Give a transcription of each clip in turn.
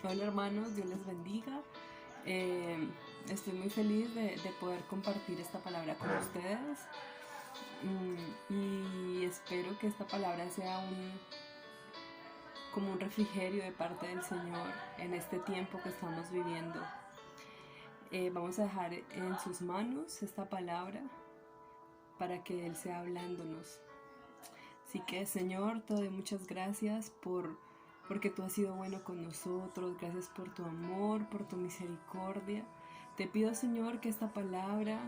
Hola hermanos, Dios les bendiga. Estoy muy feliz de poder compartir esta palabra con ustedes. Y espero que esta palabra sea como un refrigerio de parte del Señor en este tiempo que estamos viviendo. Vamos a dejar en sus manos esta palabra para que Él sea hablándonos. Así que Señor, te doy muchas gracias porque tú has sido bueno con nosotros. Gracias por tu amor, por tu misericordia. Te pido, Señor, que esta palabra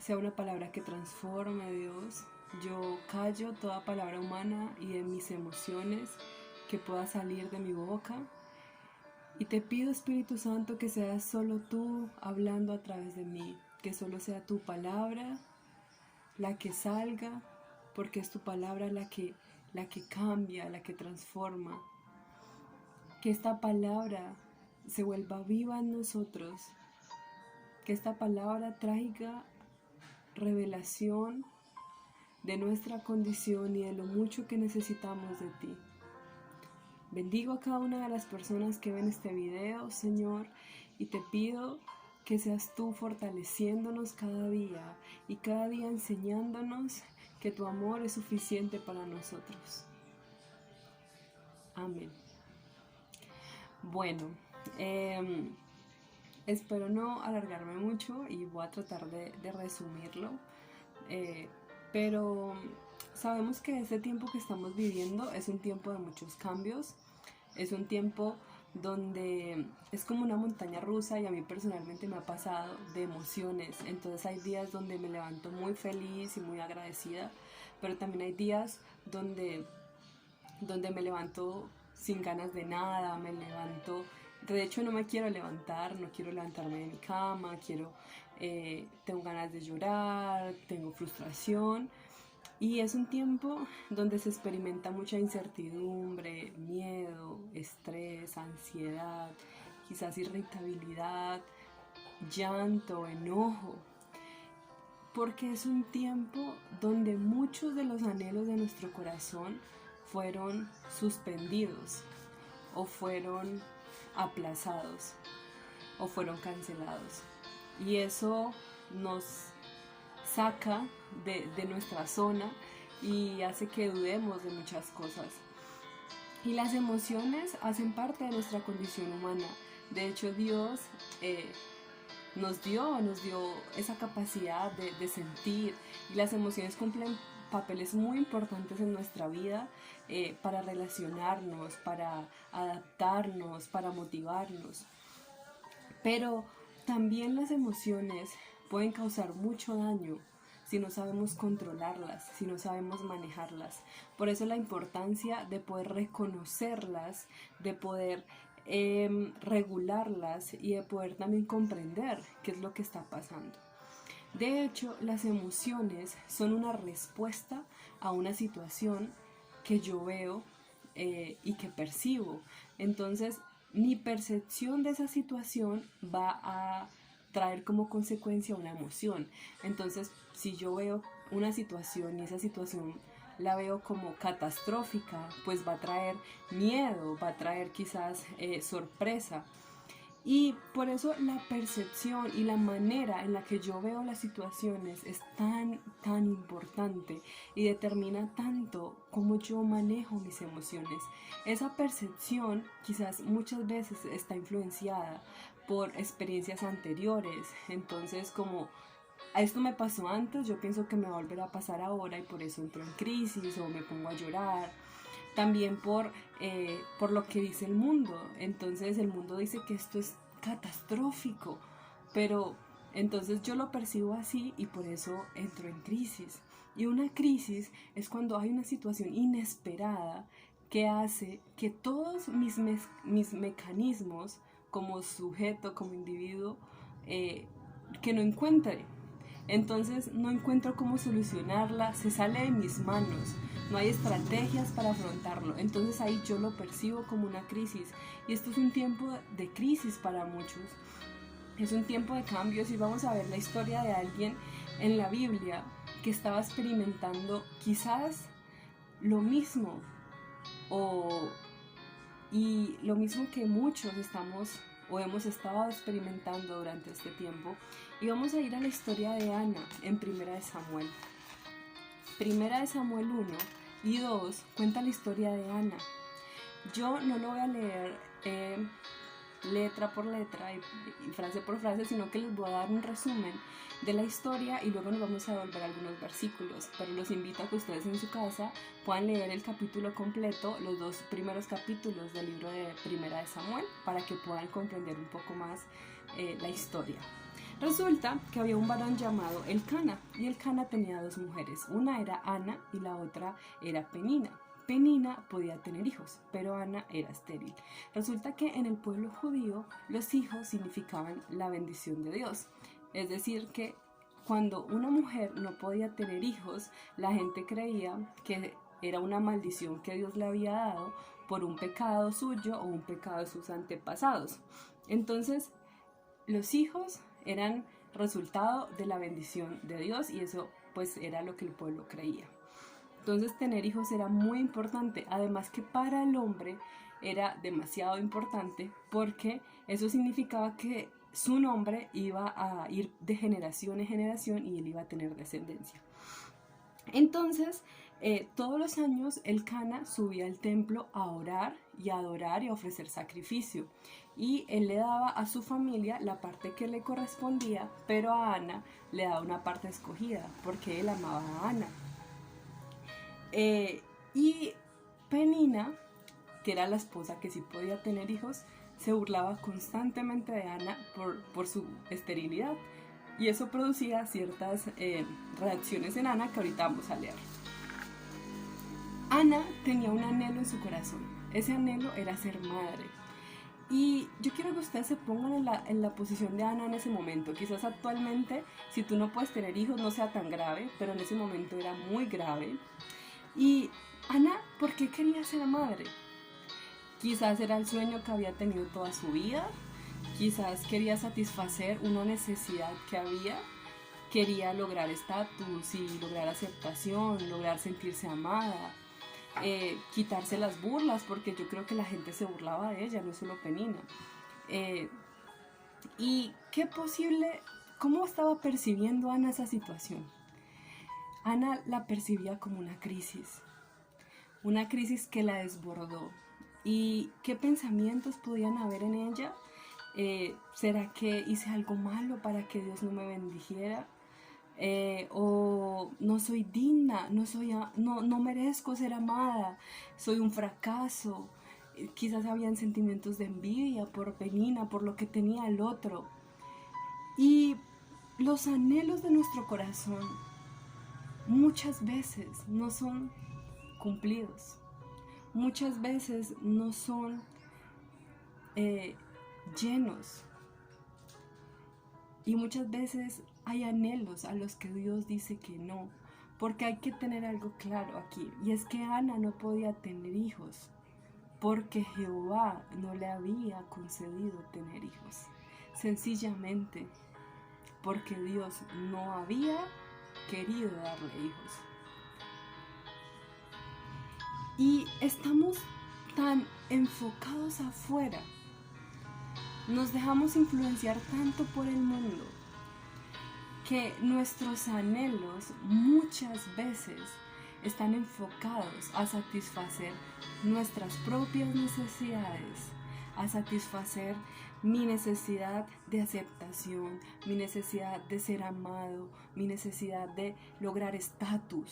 sea una palabra que transforme, Dios. Yo callo toda palabra humana y de mis emociones que pueda salir de mi boca. Y te pido, Espíritu Santo, que seas solo tú hablando a través de mí. Que solo sea tu palabra la que salga, porque es tu palabra la que cambia, la que transforma. Que esta palabra se vuelva viva en nosotros, que esta palabra traiga revelación de nuestra condición y de lo mucho que necesitamos de ti. Bendigo a cada una de las personas que ven este video, Señor, y te pido que seas tú fortaleciéndonos cada día y cada día enseñándonos que tu amor es suficiente para nosotros. Amén. Bueno, espero no alargarme mucho y voy a tratar de resumirlo, pero sabemos que este tiempo que estamos viviendo es un tiempo de muchos cambios, es un tiempo donde es como una montaña rusa y a mí personalmente me ha pasado de emociones. Entonces hay días donde me levanto muy feliz y muy agradecida, pero también hay días donde me levanto sin ganas de nada, me levanto, de hecho no me quiero levantar, no quiero levantarme de mi cama, tengo ganas de llorar, tengo frustración. Y es un tiempo donde se experimenta mucha incertidumbre, miedo, estrés, ansiedad, quizás irritabilidad, llanto, enojo, porque es un tiempo donde muchos de los anhelos de nuestro corazón fueron suspendidos o fueron aplazados o fueron cancelados. Y eso nos saca de nuestra zona y hace que dudemos de muchas cosas. Y las emociones hacen parte de nuestra condición humana. De hecho, Dios nos dio esa capacidad de sentir, y las emociones cumplen papeles muy importantes en nuestra vida, para relacionarnos, para adaptarnos, para motivarnos. Pero también las emociones pueden causar mucho daño si no sabemos controlarlas, si no sabemos manejarlas. Por eso la importancia de poder reconocerlas, de poder regularlas y de poder también comprender qué es lo que está pasando. De hecho, las emociones son una respuesta a una situación que yo veo y que percibo. Entonces, mi percepción de esa situación va a traer como consecuencia una emoción. Entonces, si yo veo una situación y esa situación la veo como catastrófica, pues va a traer miedo, va a traer quizás sorpresa. Y por eso la percepción y la manera en la que yo veo las situaciones es tan importante y determina tanto cómo yo manejo mis emociones. Esa percepción quizás muchas veces está influenciada por experiencias anteriores. Entonces, como a esto me pasó antes, yo pienso que me va a volver a pasar ahora y por eso entro en crisis o me pongo a llorar. También por lo que dice el mundo. Entonces el mundo dice que esto es catastrófico, pero entonces yo lo percibo así y por eso entro en crisis. Y una crisis es cuando hay una situación inesperada que hace que todos mis mecanismos como sujeto, como individuo, que no encuentre. Entonces no encuentro cómo solucionarla, se sale de mis manos, no hay estrategias para afrontarlo. Entonces ahí yo lo percibo como una crisis. Y esto es un tiempo de crisis para muchos. Es un tiempo de cambios y vamos a ver la historia de alguien en la Biblia que estaba experimentando quizás lo mismo Y lo mismo que muchos estamos o hemos estado experimentando durante este tiempo. Y vamos a ir a la historia de Ana en Primera de Samuel. Primera de Samuel 1 y 2 cuenta la historia de Ana. Yo no lo voy a leer letra por letra y frase por frase, sino que les voy a dar un resumen de la historia y luego nos vamos a devolver algunos versículos, pero los invito a que ustedes en su casa puedan leer el capítulo completo, los 2 primeros capítulos del libro de Primera de Samuel, para que puedan comprender un poco más la historia. Resulta que había un varón llamado Elcana, y Elcana tenía 2 mujeres, una era Ana y la otra era Penina. Penina podía tener hijos, pero Ana era estéril. Resulta que en el pueblo judío los hijos significaban la bendición de Dios. Es decir, que cuando una mujer no podía tener hijos, la gente creía que era una maldición que Dios le había dado por un pecado suyo o un pecado de sus antepasados. Entonces, los hijos eran resultado de la bendición de Dios y eso pues era lo que el pueblo creía. Entonces tener hijos era muy importante, además que para el hombre era demasiado importante porque eso significaba que su nombre iba a ir de generación en generación y él iba a tener descendencia. Entonces, todos los años Elcana subía al templo a orar y a adorar y a ofrecer sacrificio. Y él le daba a su familia la parte que le correspondía, pero a Ana le daba una parte escogida porque él amaba a Ana. Y Penina, que era la esposa que sí podía tener hijos, se burlaba constantemente de Ana por su esterilidad. Y eso producía ciertas reacciones en Ana que ahorita vamos a leer. Ana tenía un anhelo en su corazón. Ese anhelo era ser madre. Y yo quiero que ustedes se pongan en la posición de Ana en ese momento. Quizás actualmente, si tú no puedes tener hijos, no sea tan grave, pero en ese momento era muy grave. Y Ana, ¿por qué quería ser madre? Quizás era el sueño que había tenido toda su vida. Quizás quería satisfacer una necesidad que había. Quería lograr estatus y lograr aceptación, lograr sentirse amada. Quitarse las burlas, porque yo creo que la gente se burlaba de ella, no solo Penina. Y qué posible, ¿cómo estaba percibiendo Ana esa situación? Ana la percibía como una crisis que la desbordó. ¿Y qué pensamientos podían haber en ella? ¿Será que hice algo malo para que Dios no me bendijera? O no soy digna, no merezco ser amada, soy un fracaso. Quizás habían sentimientos de envidia por Penina, por lo que tenía el otro. Y los anhelos de nuestro corazón muchas veces no son cumplidos, muchas veces no son llenos, y muchas veces hay anhelos a los que Dios dice que no, porque hay que tener algo claro aquí, y es que Ana no podía tener hijos porque Jehová no le había concedido tener hijos, sencillamente porque Dios no había querido darle hijos. Y estamos tan enfocados afuera, nos dejamos influenciar tanto por el mundo, que nuestros anhelos muchas veces están enfocados a satisfacer nuestras propias necesidades, a satisfacer mi necesidad de aceptación, mi necesidad de ser amado, mi necesidad de lograr estatus.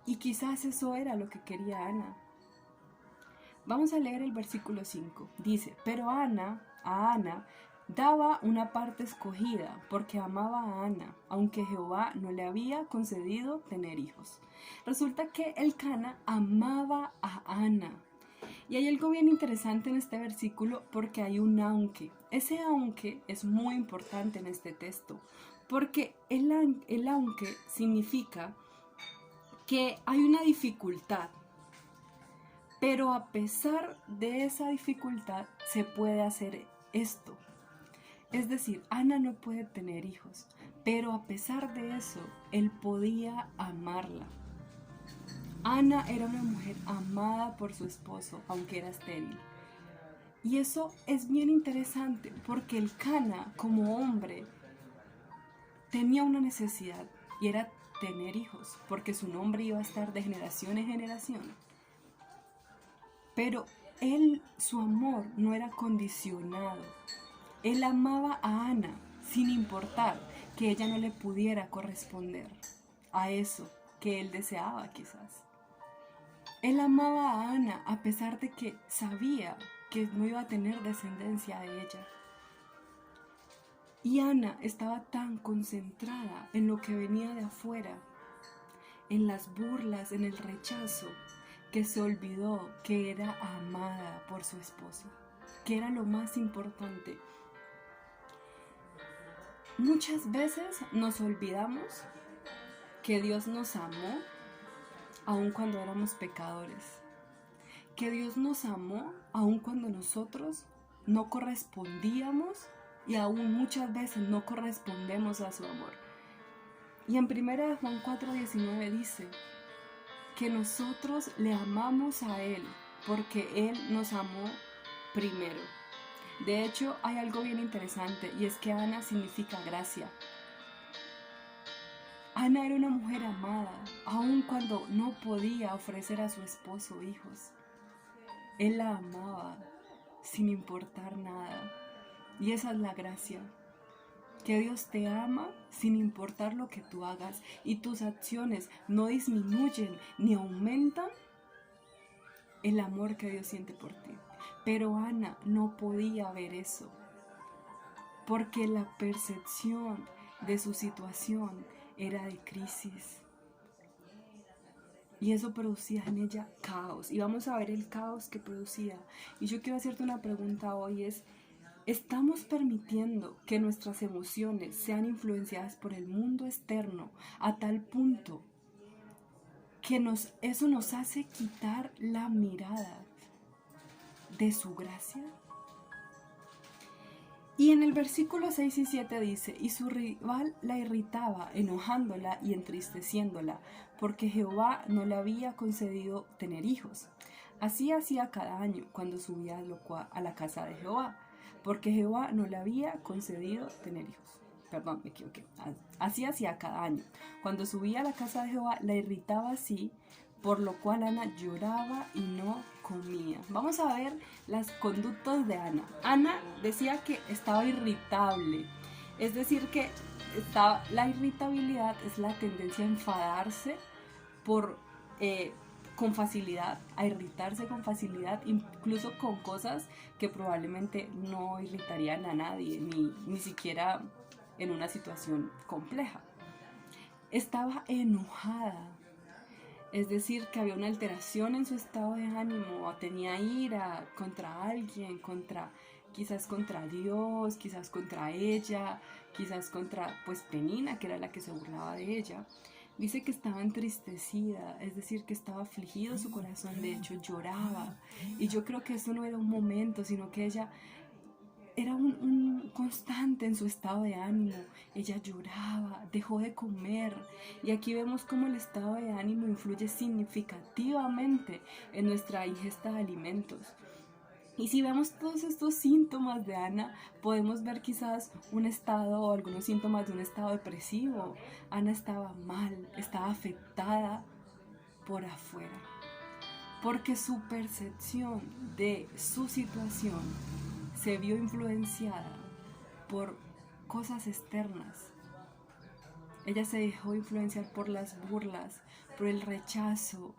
Y quizás eso era lo que quería Ana. Vamos a leer el versículo 5. Dice, pero a Ana daba una parte escogida porque amaba a Ana, aunque Jehová no le había concedido tener hijos. Resulta que Elcana amaba a Ana. Y hay algo bien interesante en este versículo porque hay un aunque. Ese aunque es muy importante en este texto porque el aunque significa que hay una dificultad, pero a pesar de esa dificultad se puede hacer esto. Es decir, Ana no puede tener hijos, pero a pesar de eso, él podía amarla. Ana era una mujer amada por su esposo, aunque era estéril. Y eso es bien interesante porque el Cana, como hombre, tenía una necesidad y era tener hijos, porque su nombre iba a estar de generación en generación. Pero su amor no era condicionado. Él amaba a Ana sin importar que ella no le pudiera corresponder a eso que él deseaba quizás. Él amaba a Ana a pesar de que sabía que no iba a tener descendencia de ella. Y Ana estaba tan concentrada en lo que venía de afuera, en las burlas, en el rechazo, que se olvidó que era amada por su esposo, que era lo más importante. Muchas veces nos olvidamos que Dios nos amó aun cuando éramos pecadores, que Dios nos amó aun cuando nosotros no correspondíamos y aún muchas veces no correspondemos a su amor. Y en 1 Juan 4:19 dice que nosotros le amamos a Él porque Él nos amó primero. De hecho, hay algo bien interesante y es que Ana significa gracia. Ana era una mujer amada, aun cuando no podía ofrecer a su esposo hijos. Él la amaba sin importar nada. Y esa es la gracia. Que Dios te ama sin importar lo que tú hagas y tus acciones no disminuyen ni aumentan el amor que Dios siente por ti. Pero Ana no podía ver eso porque la percepción de su situación era de crisis. Y eso producía en ella caos. Y vamos a ver el caos que producía. Y yo quiero hacerte una pregunta hoy, ¿estamos permitiendo que nuestras emociones sean influenciadas por el mundo externo a tal punto que eso nos hace quitar la mirada de su gracia? Y en el versículo 6 y 7 dice, y su rival la irritaba, enojándola y entristeciéndola, porque Jehová no le había concedido tener hijos. Así hacía cada año cuando subía a la casa de Jehová, porque Jehová no le había concedido tener hijos. Perdón, me equivoqué. Así hacía cada año. Cuando subía a la casa de Jehová, la irritaba así, por lo cual Ana lloraba y no comía. Vamos a ver las conductas de Ana. Ana decía que estaba irritable, es decir que la irritabilidad es la tendencia a enfadarse con facilidad, a irritarse con facilidad, incluso con cosas que probablemente no irritarían a nadie, ni siquiera en una situación compleja. Estaba enojada. Es decir, que había una alteración en su estado de ánimo, tenía ira contra alguien, quizás contra Dios, quizás contra ella, quizás contra Penina, que era la que se burlaba de ella. Dice que estaba entristecida, es decir, que estaba afligido su corazón, de hecho lloraba. Y yo creo que eso no era un momento, sino que ella era un constante en su estado de ánimo. Ella lloraba, dejó de comer. Y aquí vemos cómo el estado de ánimo influye significativamente en nuestra ingesta de alimentos. Y si vemos todos estos síntomas de Ana, podemos ver quizás un estado o algunos síntomas de un estado depresivo. Ana estaba mal, estaba afectada por afuera, porque su percepción de su situación se vio influenciada por cosas externas. Ella se dejó influenciar por las burlas, por el rechazo,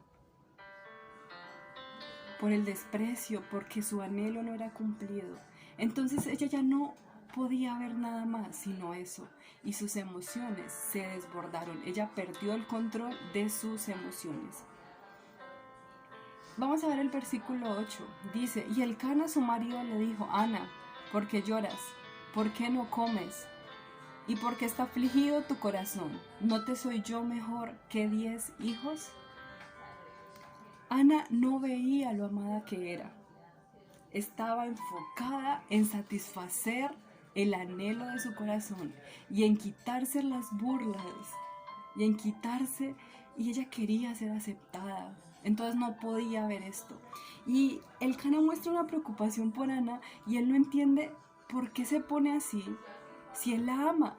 por el desprecio, porque su anhelo no era cumplido. Entonces ella ya no podía ver nada más sino eso, y sus emociones se desbordaron. Ella perdió el control de sus emociones. Vamos a ver el versículo 8. Dice, y el Cana su marido le dijo, Ana, ¿por qué lloras? ¿Por qué no comes? ¿Y por qué está afligido tu corazón? ¿No te soy yo mejor que 10 hijos? Ana no veía lo amada que era. Estaba enfocada en satisfacer el anhelo de su corazón y en quitarse las burlas y en quitarse y ella quería ser aceptada. Entonces no podía ver esto. Y el Cana muestra una preocupación por Ana y él no entiende por qué se pone así si él la ama.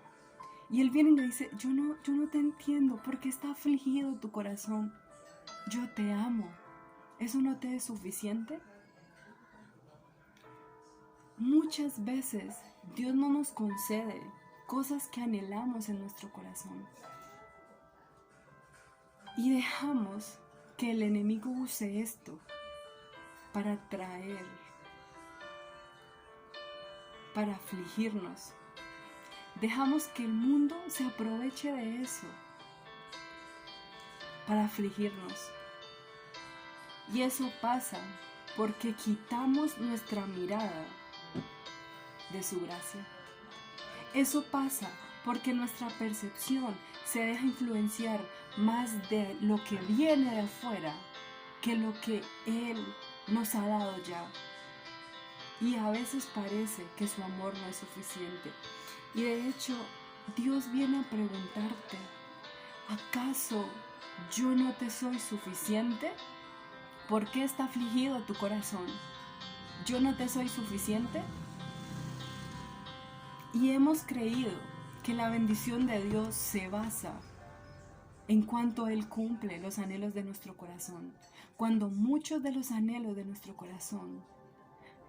Y él viene y le dice, yo no te entiendo, ¿por qué está afligido tu corazón? Yo te amo. ¿Eso no te es suficiente? Muchas veces Dios no nos concede cosas que anhelamos en nuestro corazón. Y dejamos que el enemigo use esto para traer, para afligirnos. Dejamos que el mundo se aproveche de eso para afligirnos. Y eso pasa porque quitamos nuestra mirada de su gracia. Eso pasa porque nuestra percepción se deja influenciar más de lo que viene de afuera que lo que Él nos ha dado ya. Y a veces parece que su amor no es suficiente. Y de hecho, Dios viene a preguntarte, ¿acaso yo no te soy suficiente? ¿Por qué está afligido tu corazón? ¿Yo no te soy suficiente? Y hemos creído que la bendición de Dios se basa en cuanto Él cumple los anhelos de nuestro corazón, cuando muchos de los anhelos de nuestro corazón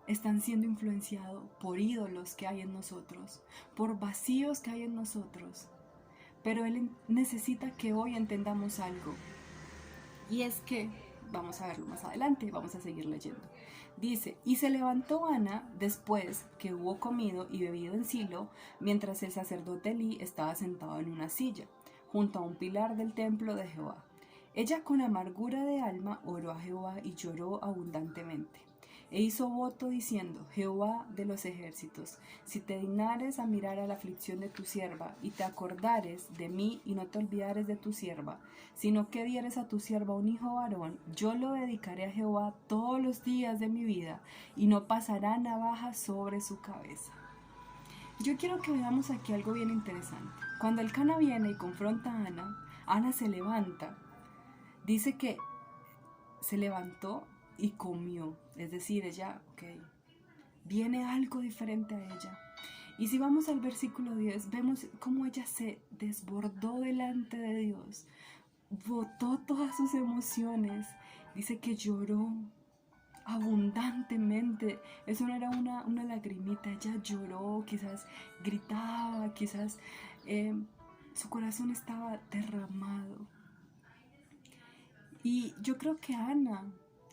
están siendo influenciados por ídolos que hay en nosotros, por vacíos que hay en nosotros. Pero Él necesita que hoy entendamos algo. Y es que, vamos a verlo más adelante, vamos a seguir leyendo. Dice, y se levantó Ana después que hubo comido y bebido en Silo, mientras el sacerdote Elí estaba sentado en una silla, junto a un pilar del templo de Jehová. Ella con amargura de alma oró a Jehová y lloró abundantemente. E hizo voto diciendo, Jehová de los ejércitos, si te dignares a mirar a la aflicción de tu sierva, y te acordares de mí y no te olvidares de tu sierva, sino que dieres a tu sierva un hijo varón, yo lo dedicaré a Jehová todos los días de mi vida, y no pasará navaja sobre su cabeza. Yo quiero que veamos aquí algo bien interesante. Cuando el Cana viene y confronta a Ana, Ana se levanta. Dice que se levantó y comió, es decir, ella, viene algo diferente a ella. Y si vamos al versículo 10, vemos cómo ella se desbordó delante de Dios, botó todas sus emociones, dice que lloró abundantemente. Eso no era una lagrimita, ella lloró, quizás gritaba, quizás su corazón estaba derramado. Y yo creo que Ana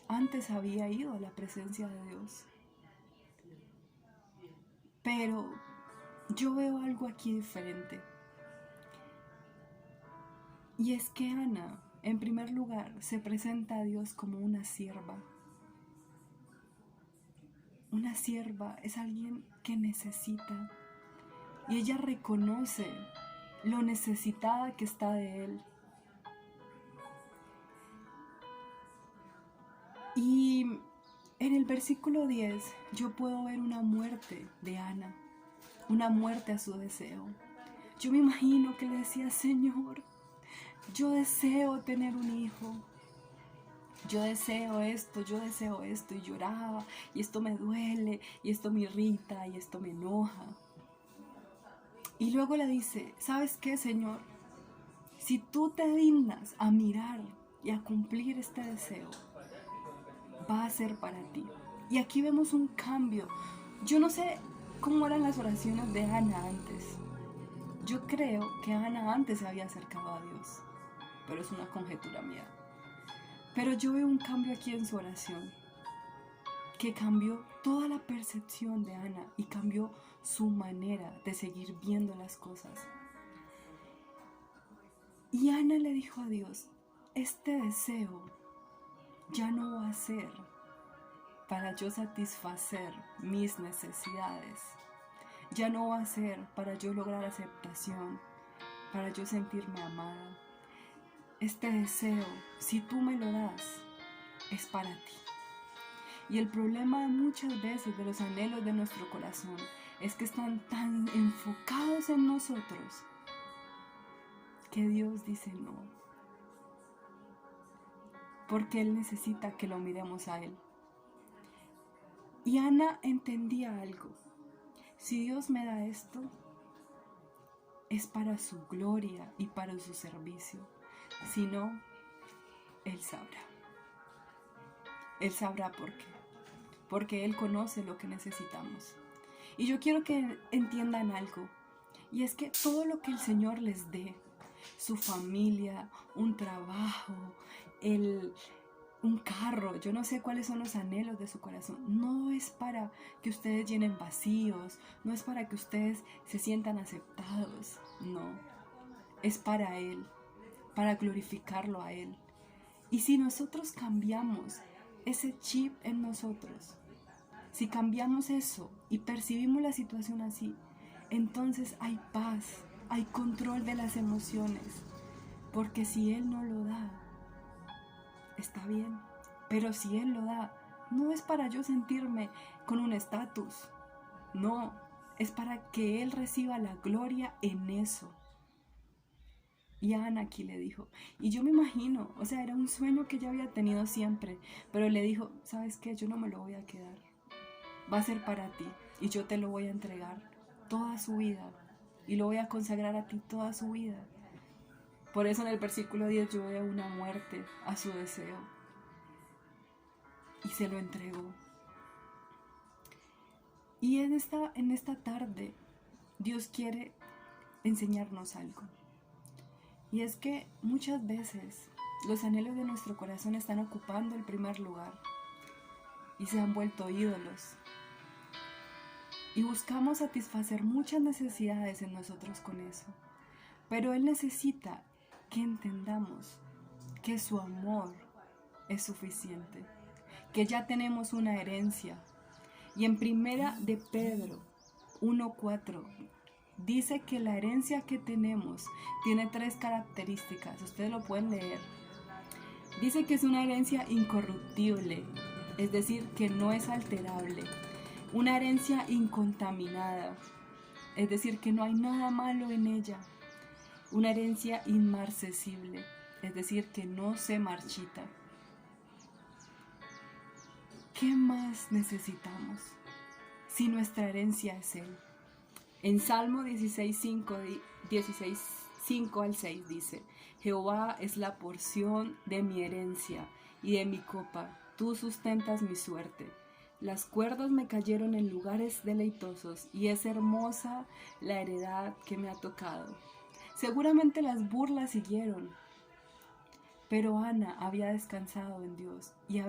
antes había ido a la presencia de Dios. Pero yo veo algo aquí diferente. Y es que Ana, en primer lugar, se presenta a Dios como una sierva. Una sierva es alguien que necesita. Y ella reconoce lo necesitada que está de Él. Y en el versículo 10 yo puedo ver una muerte de Ana, una muerte a su deseo. Yo me imagino que le decía, Señor, yo deseo tener un hijo, yo deseo esto, y lloraba, y esto me duele, y esto me irrita, y esto me enoja. Y luego le dice, ¿sabes qué, Señor? Si tú te dignas a mirar y a cumplir este deseo, va a ser para ti. Y aquí vemos un cambio. Yo no sé cómo eran las oraciones de Ana antes. Yo creo que Ana antes se había acercado a Dios, pero es una conjetura mía. Pero yo veo un cambio aquí en su oración, que cambió toda la percepción de Ana y cambió su manera de seguir viendo las cosas. Y Ana le dijo a Dios, este deseo ya no va a ser para yo satisfacer mis necesidades. Ya no va a ser para yo lograr aceptación, para yo sentirme amada. Este deseo, si tú me lo das, es para ti. Y el problema muchas veces de los anhelos de nuestro corazón es que están tan enfocados en nosotros que Dios dice no. porque Él necesita que lo miremos a Él. Y Ana entendía algo. Si Dios me da esto, es para su gloria y para su servicio. Si no, Él sabrá. Él sabrá por qué. Porque Él conoce lo que necesitamos. Y yo quiero que entiendan algo. Y es que todo lo que el Señor les dé, su familia, un trabajo, un carro, yo no sé cuáles son los anhelos de su corazón, no es para que ustedes llenen vacíos, no es para que ustedes se sientan aceptados, no, es para Él, para glorificarlo a Él. Y si nosotros cambiamos ese chip en nosotros, si cambiamos eso y percibimos la situación así, entonces hay paz, hay control de las emociones, porque si Él no lo da, está bien, pero si Él lo da, no es para yo sentirme con un estatus, no, es para que Él reciba la gloria en eso. Y Ana aquí le dijo, y yo me imagino, o sea, era un sueño que ella había tenido siempre, pero le dijo, ¿sabes qué? Yo no me lo voy a quedar, va a ser para ti, y yo te lo voy a entregar toda su vida, y lo voy a consagrar a ti toda su vida. Por eso en el versículo 10 yo veo una muerte a su deseo. Y se lo entregó. Y en esta tarde Dios quiere enseñarnos algo. Y es que muchas veces los anhelos de nuestro corazón están ocupando el primer lugar y se han vuelto ídolos. Y buscamos satisfacer muchas necesidades en nosotros con eso. Pero Él necesita que entendamos que su amor es suficiente, que ya tenemos una herencia. Y en primera de Pedro 1:4 dice que la herencia que tenemos tiene 3 características, ustedes lo pueden leer. Dice que es una herencia incorruptible, es decir, que no es alterable, una herencia incontaminada, es decir, que no hay nada malo en ella, una herencia inmarcesible, es decir, que no se marchita. ¿Qué más necesitamos si nuestra herencia es Él? En Salmo 16:5 al 6 dice, Jehová es la porción de mi herencia y de mi copa, tú sustentas mi suerte. Las cuerdas me cayeron en lugares deleitosos y es hermosa la heredad que me ha tocado. Seguramente las burlas siguieron, pero Ana había descansado en Dios y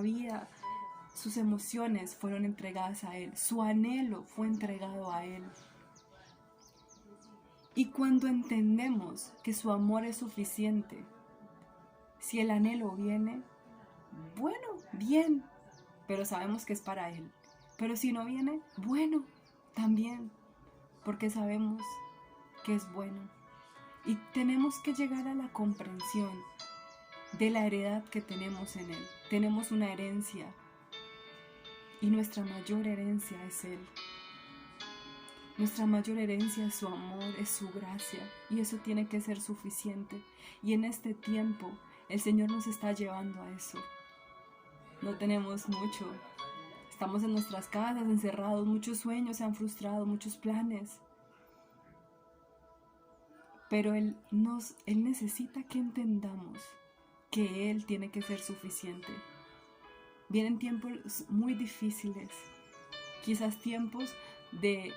sus emociones fueron entregadas a Él, su anhelo fue entregado a Él. Y cuando entendemos que su amor es suficiente, si el anhelo viene, bueno, bien, pero sabemos que es para Él. Pero si no viene, bueno, también, porque sabemos que es bueno. Y tenemos que llegar a la comprensión de la heredad que tenemos en Él. Tenemos una herencia y nuestra mayor herencia es Él. Nuestra mayor herencia es su amor, es su gracia, y eso tiene que ser suficiente. Y en este tiempo el Señor nos está llevando a eso. No tenemos mucho, estamos en nuestras casas encerrados, muchos sueños se han frustrado, muchos planes. Pero Él necesita que entendamos que Él tiene que ser suficiente. Vienen tiempos muy difíciles, quizás tiempos de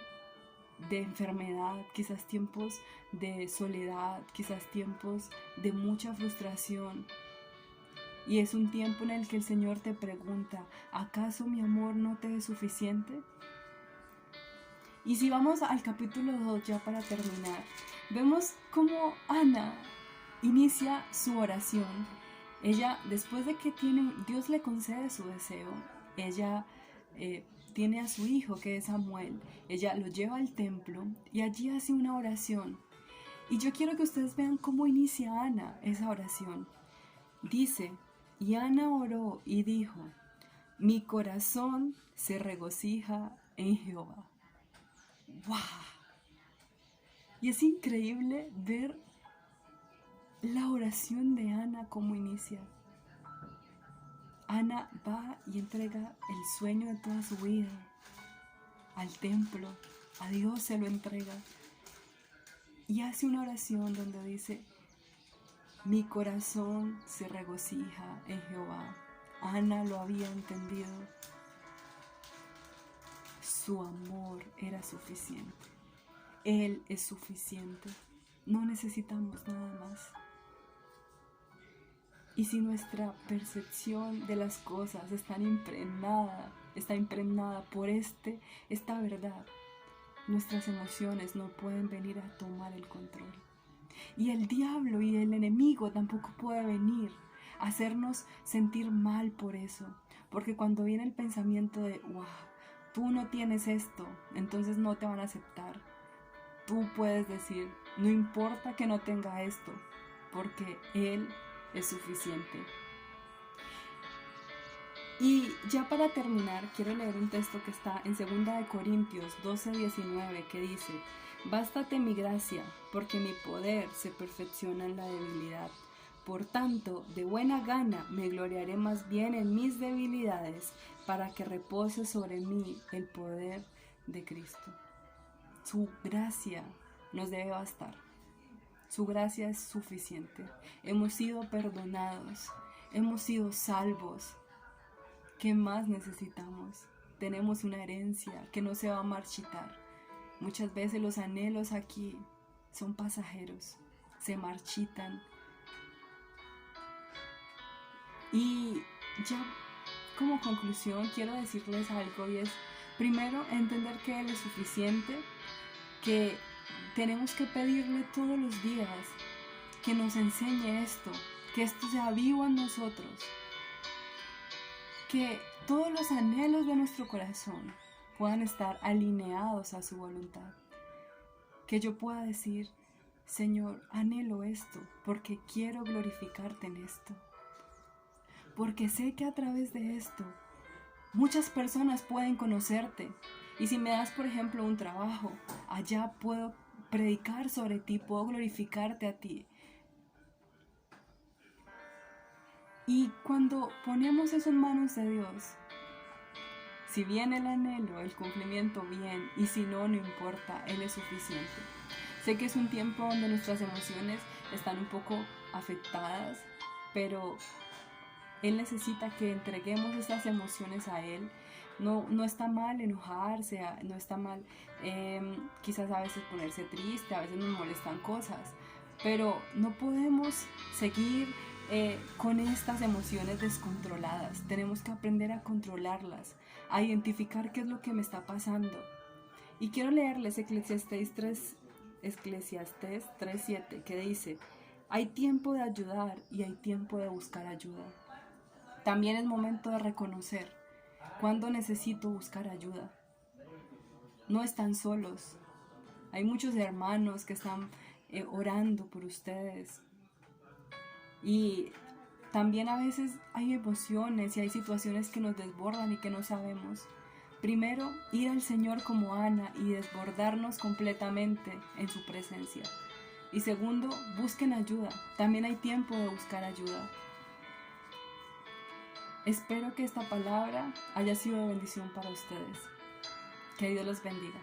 enfermedad, quizás tiempos de soledad, quizás tiempos de mucha frustración. Y es un tiempo en el que el Señor te pregunta, ¿acaso mi amor no te es suficiente? Y si vamos al capítulo 2 ya para terminar, vemos cómo Ana inicia su oración. Ella, después de que Dios le concede su deseo, ella tiene a su hijo que es Samuel, ella lo lleva al templo y allí hace una oración. Y yo quiero que ustedes vean cómo inicia Ana esa oración. Dice, y Ana oró y dijo, mi corazón se regocija en Jehová. ¡Wow! Y es increíble ver la oración de Ana cómo inicia. Ana va y entrega el sueño de toda su vida al templo, a Dios se lo entrega y hace una oración donde dice: mi corazón se regocija en Jehová. Ana lo había entendido. Su amor era suficiente. Él es suficiente. No necesitamos nada más. Y si nuestra percepción de las cosas está impregnada por esta verdad, nuestras emociones no pueden venir a tomar el control. Y el diablo y el enemigo tampoco puede venir a hacernos sentir mal por eso. Porque cuando viene el pensamiento de, wow, tú no tienes esto, entonces no te van a aceptar. Tú puedes decir, no importa que no tenga esto, porque Él es suficiente. Y ya para terminar, quiero leer un texto que está en 2 Corintios 12:19, que dice: bástate mi gracia, porque mi poder se perfecciona en la debilidad. Por tanto, de buena gana me gloriaré más bien en mis debilidades, para que repose sobre mí el poder de Cristo. Su gracia nos debe bastar. Su gracia es suficiente. Hemos sido perdonados, hemos sido salvos. ¿Qué más necesitamos? Tenemos una herencia que no se va a marchitar. Muchas veces los anhelos aquí son pasajeros, se marchitan. Y ya como conclusión quiero decirles algo, y es: primero, entender que Él es suficiente, que tenemos que pedirle todos los días que nos enseñe esto, que esto sea vivo en nosotros, que todos los anhelos de nuestro corazón puedan estar alineados a su voluntad. Que yo pueda decir: Señor, anhelo esto porque quiero glorificarte en esto. Porque sé que a través de esto muchas personas pueden conocerte. Y si me das, por ejemplo, un trabajo, allá puedo predicar sobre ti, puedo glorificarte a ti. Y cuando ponemos eso en manos de Dios, si viene el anhelo, el cumplimiento, bien, y si no, no importa, Él es suficiente. Sé que es un tiempo donde nuestras emociones están un poco afectadas, pero Él necesita que entreguemos estas emociones a Él. No está mal enojarse, no está mal quizás a veces ponerse triste, a veces nos molestan cosas, pero no podemos seguir con estas emociones descontroladas. Tenemos que aprender a controlarlas, a identificar qué es lo que me está pasando. Y quiero leerles Eclesiastés 3:7, que dice: hay tiempo de ayudar y hay tiempo de buscar ayuda. También es momento de reconocer cuándo necesito buscar ayuda. No están solos. Hay muchos hermanos que están orando por ustedes. Y también a veces hay emociones y hay situaciones que nos desbordan y que no sabemos. Primero, ir al Señor como Ana y desbordarnos completamente en su presencia. Y segundo, busquen ayuda. También hay tiempo de buscar ayuda. Espero que esta palabra haya sido de bendición para ustedes. Que Dios los bendiga.